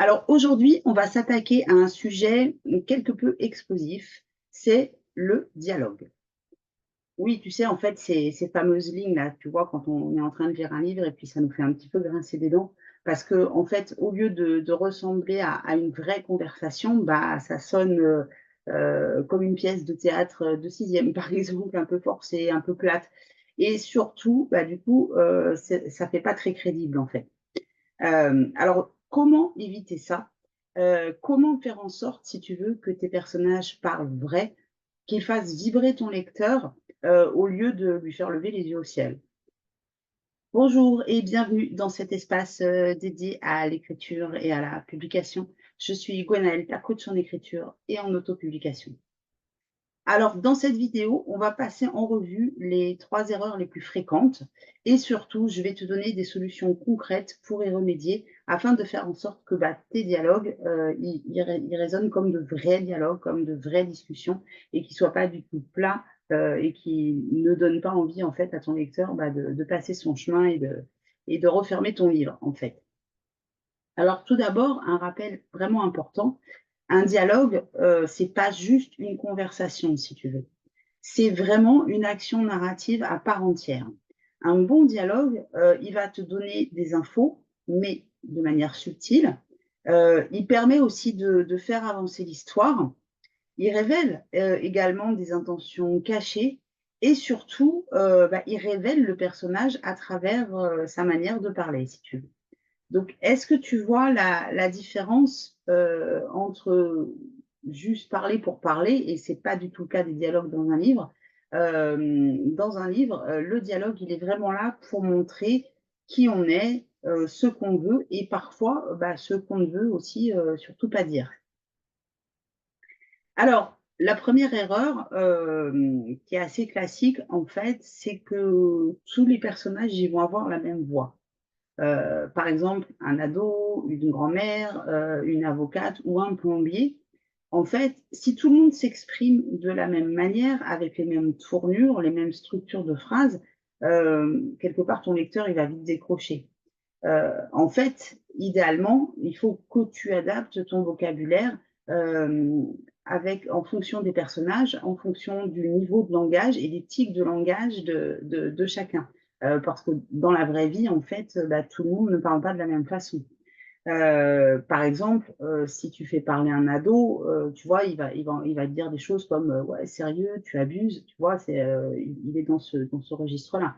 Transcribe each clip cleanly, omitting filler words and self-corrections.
Alors aujourd'hui, on va s'attaquer à un sujet quelque peu explosif, c'est le dialogue. Oui, tu sais, en fait, ces fameuses lignes-là, tu vois, quand on est en train de lire un livre et puis ça nous fait un petit peu grincer des dents, parce que en fait, au lieu de ressembler à une vraie conversation, bah, ça sonne comme une pièce de théâtre de sixième, par exemple, un peu forcée, un peu plate. Et surtout, bah, du coup, ça fait pas très crédible, en fait. Alors, comment éviter ça? Comment faire en sorte, si tu veux, que tes personnages parlent vrai, qu'ils fassent vibrer ton lecteur, au lieu de lui faire lever les yeux au ciel? Bonjour et bienvenue dans cet espace, dédié à l'écriture et à la publication. Je suis Gwenaëlle, ta coach en écriture et en autopublication. Alors, dans cette vidéo, on va passer en revue les 3 erreurs les plus fréquentes et surtout, je vais te donner des solutions concrètes pour y remédier afin de faire en sorte que bah, tes dialogues, ils résonnent comme de vrais dialogues, comme de vraies discussions et qui ne soient pas du tout plats et qui ne donnent pas envie en fait à ton lecteur bah, de passer son chemin et de refermer ton livre en fait. Alors tout d'abord, un rappel vraiment important, un dialogue, c'est pas juste une conversation si tu veux. C'est vraiment une action narrative à part entière. Un bon dialogue, il va te donner des infos, mais de manière subtile. Il permet aussi de faire avancer l'histoire. Il révèle, également des intentions cachées et surtout, bah, il révèle le personnage à travers, sa manière de parler, si tu veux. Donc, est-ce que tu vois la différence entre juste parler pour parler, et c'est pas du tout le cas des dialogues dans un livre. Dans un livre, le dialogue, il est vraiment là pour montrer qui on est, ce qu'on veut et parfois bah, ce qu'on ne veut aussi surtout pas dire. Alors, la première erreur qui est assez classique, en fait, c'est que tous les personnages ils vont avoir la même voix. Par exemple, un ado, une grand-mère, une avocate ou un plombier. En fait, si tout le monde s'exprime de la même manière, avec les mêmes tournures, les mêmes structures de phrases, quelque part ton lecteur, il va vite décrocher. En fait, idéalement, il faut que tu adaptes ton vocabulaire, hem, en fonction des personnages, en fonction du niveau de langage et des tics de langage de chacun. Parce que dans la vraie vie, en fait, bah, tout le monde ne parle pas de la même façon. Par exemple, si tu fais parler un ado, tu vois, il va te dire des choses comme, «Ouais, sérieux, tu abuses», tu vois? Il est dans ce registre-là.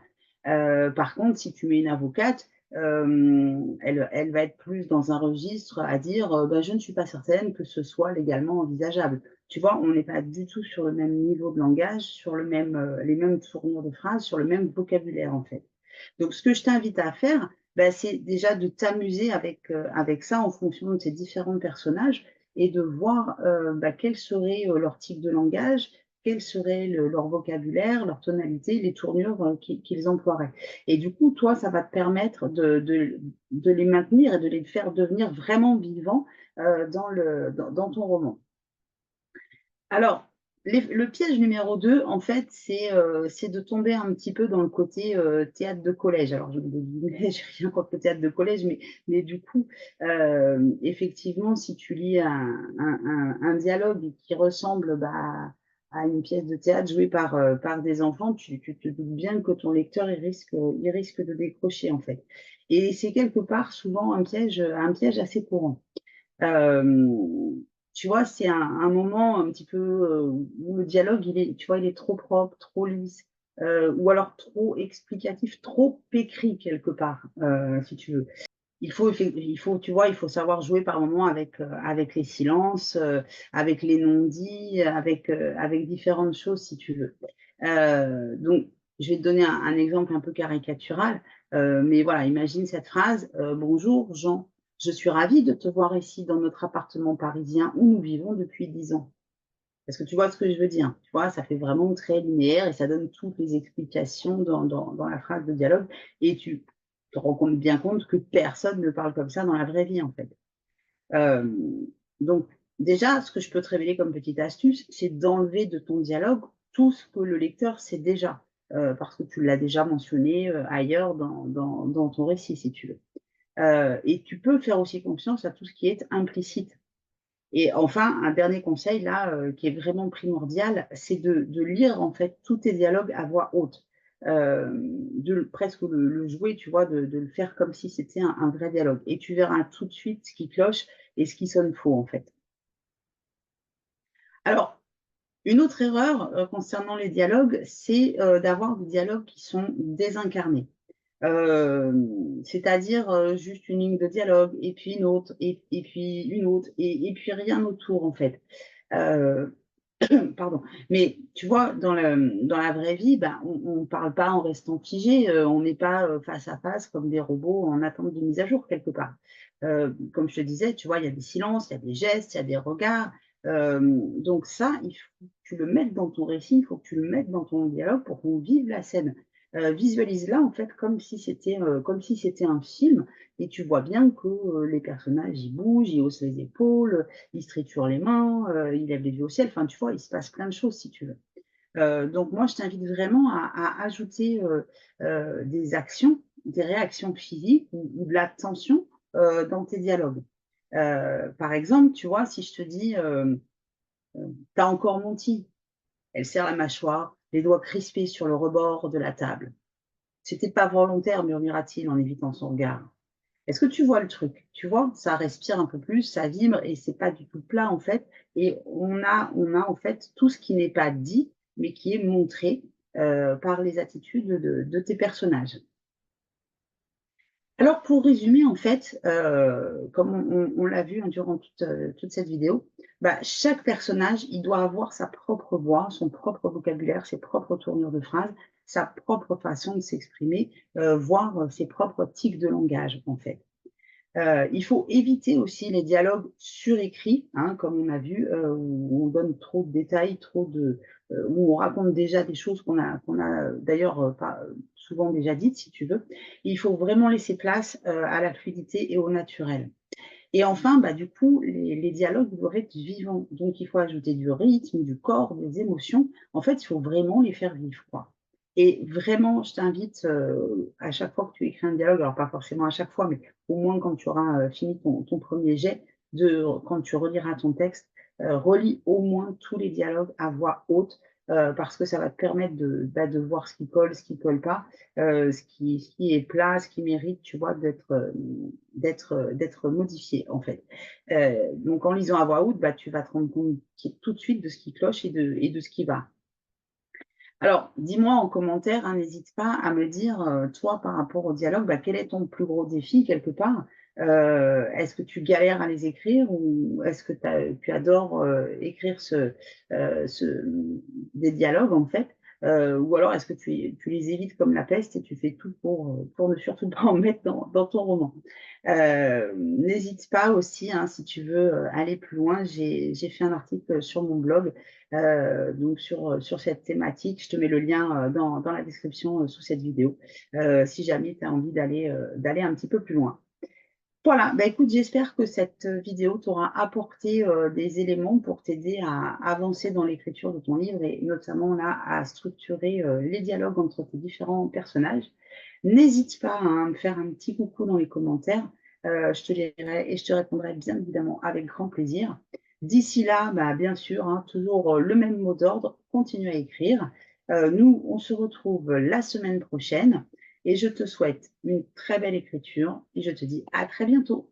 Par contre, si tu mets une avocate, elle va être plus dans un registre à dire, «Bah, je ne suis pas certaine que ce soit légalement envisageable». Tu vois? On n'est pas du tout sur le même niveau de langage, sur les mêmes tournures de phrases, sur le même vocabulaire, en fait. Donc ce que je t'invite à faire, bah, c'est déjà de t'amuser avec ça en fonction de tes différents personnages et de voir, bah, quel serait, leur type de langage, quel serait leur vocabulaire, leur tonalité, les tournures, qu'ils emploieraient. Et du coup, toi, ça va te permettre de les maintenir et de les faire devenir vraiment vivants, dans ton roman. Alors, le piège numéro 2, en fait, c'est de tomber un petit peu dans le côté, théâtre de collège. Alors je mets des guillemets, j'ai rien contre le théâtre de collège, mais du coup, effectivement, si tu lis un dialogue qui ressemble, bah, à une pièce de théâtre jouée par des enfants, tu te doutes bien que ton lecteur, il risque de décrocher, en fait. Et c'est quelque part souvent un piège assez courant. Hem, Tu vois, c'est un moment un petit peu, où le dialogue, il est trop propre, trop lisse, ou alors trop explicatif, trop écrit quelque part, si tu veux. Tu vois, il faut savoir jouer par moments avec les silences, avec les non-dits, avec différentes choses, si tu veux. Donc je vais te donner un exemple un peu caricatural, mais voilà, imagine cette phrase, «Bonjour Jean, je suis ravie de te voir ici dans notre appartement parisien où nous vivons depuis 10 ans». Est-ce que tu vois ce que je veux dire? Tu vois? Ça fait vraiment très linéaire et ça donne toutes les explications dans la phrase de dialogue et tu te rends bien compte que personne ne parle comme ça dans la vraie vie, en fait. Hem, donc déjà, ce que je peux te révéler comme petite astuce, c'est d'enlever de ton dialogue tout ce que le lecteur sait déjà, parce que tu l'as déjà mentionné, ailleurs dans ton récit, si tu veux. Et tu peux faire aussi confiance à tout ce qui est implicite. Et enfin, un dernier conseil là, qui est vraiment primordial, c'est de lire en fait tous tes dialogues à voix haute. Presque le jouer, tu vois? De le faire comme si c'était un vrai dialogue et tu verras tout de suite ce qui cloche et ce qui sonne faux, en fait. Alors, une autre erreur, concernant les dialogues, c'est, d'avoir des dialogues qui sont désincarnés. C'est-à-dire, juste une ligne de dialogue et puis une autre et puis une autre et puis rien autour, en fait. Heu Pardon. Mais tu vois, dans la vraie vie, ben, on parle pas en restant figé, on n'est pas, face à face comme des robots en attente de mise à jour quelque part. Comme je te disais, tu vois, il y a des silences, il y a des gestes, il y a des regards, donc ça, il faut que tu le mettes dans ton récit, il faut que tu le mettes dans ton dialogue pour qu'on vive la scène. Visualise-la en fait comme si c'était un film et tu vois bien que, les personnages, ils bougent, ils haussent les épaules, il se triture les mains, il lève les yeux au ciel, enfin, tu vois, il se passe plein de choses si tu veux. Donc moi, je t'invite vraiment à ajouter, des actions, des réactions physiques ou de la tension, dans tes dialogues. Par exemple, tu vois, si je te dis, «Tu as encore menti». Elle serre la mâchoire, les doigts crispés sur le rebord de la table. «C'était pas volontaire», murmura-t-il en évitant son regard. Est-ce que tu vois le truc? Tu vois? Ça respire un peu plus, ça vibre et c'est pas du tout plat, en fait et on a, en fait, tout ce qui n'est pas dit, mais qui est montré, par les attitudes de tes personnages. Alors pour résumer, en fait, comme on l'a vu, hein, durant toute cette vidéo, bah, chaque personnage, il doit avoir sa propre voix, son propre vocabulaire, ses propres tournures de phrases, sa propre façon de s'exprimer, voire, ses propres tics de langage, en fait. Il faut éviter aussi les dialogues surécrits, hein, comme on a vu, où on donne trop de détails, où on raconte déjà des choses qu'on a d'ailleurs, pas souvent déjà dites, si tu veux. Il faut vraiment laisser place, à la fluidité et au naturel. Et enfin, bah, du coup, les dialogues doivent être vivants. Donc il faut ajouter du rythme, du corps, des émotions. En fait, il faut vraiment les faire vivre, quoi. Et vraiment, je t'invite, à chaque fois que tu écris un dialogue, alors pas forcément à chaque fois, mais au moins quand tu auras, fini ton 1er jet, quand tu reliras ton texte, relis au moins tous les dialogues à voix haute, parce que ça va te permettre de voir ce qui colle, ce qui colle pas, ce qui est plat, ce qui mérite, tu vois, d'être modifié, en fait. Donc en lisant à voix haute, bah, tu vas te rendre compte tout de suite de ce qui cloche et de ce qui va. Alors, dis-moi en commentaire, hein, n'hésite pas à me dire, toi, par rapport au dialogue, bah, quel est ton plus gros défi quelque part? Est-ce que tu galères à les écrire ou est-ce que tu adores, écrire des dialogues en fait? Ou alors est-ce que tu les évites comme la peste et tu fais tout pour ne surtout pas en mettre dans ton roman? N'hésite pas aussi, hein, si tu veux, aller plus loin, j'ai fait un article sur mon blog, donc sur cette thématique. Je te mets le lien, dans la description, sous cette vidéo, si jamais tu as envie d'aller un petit peu plus loin. Voilà, bah, écoute, j'espère que cette vidéo t'aura apporté, des éléments pour t'aider à avancer dans l'écriture de ton livre et notamment là, à structurer, les dialogues entre tes différents personnages. N'hésite pas, hein, à me faire un petit coucou dans les commentaires, je te lirai et je te répondrai bien évidemment avec grand plaisir. D'ici là, bah, bien sûr, hein, toujours, le même mot d'ordre, continue à écrire. Nous, on se retrouve la semaine prochaine et je te souhaite une très belle écriture et je te dis à très bientôt.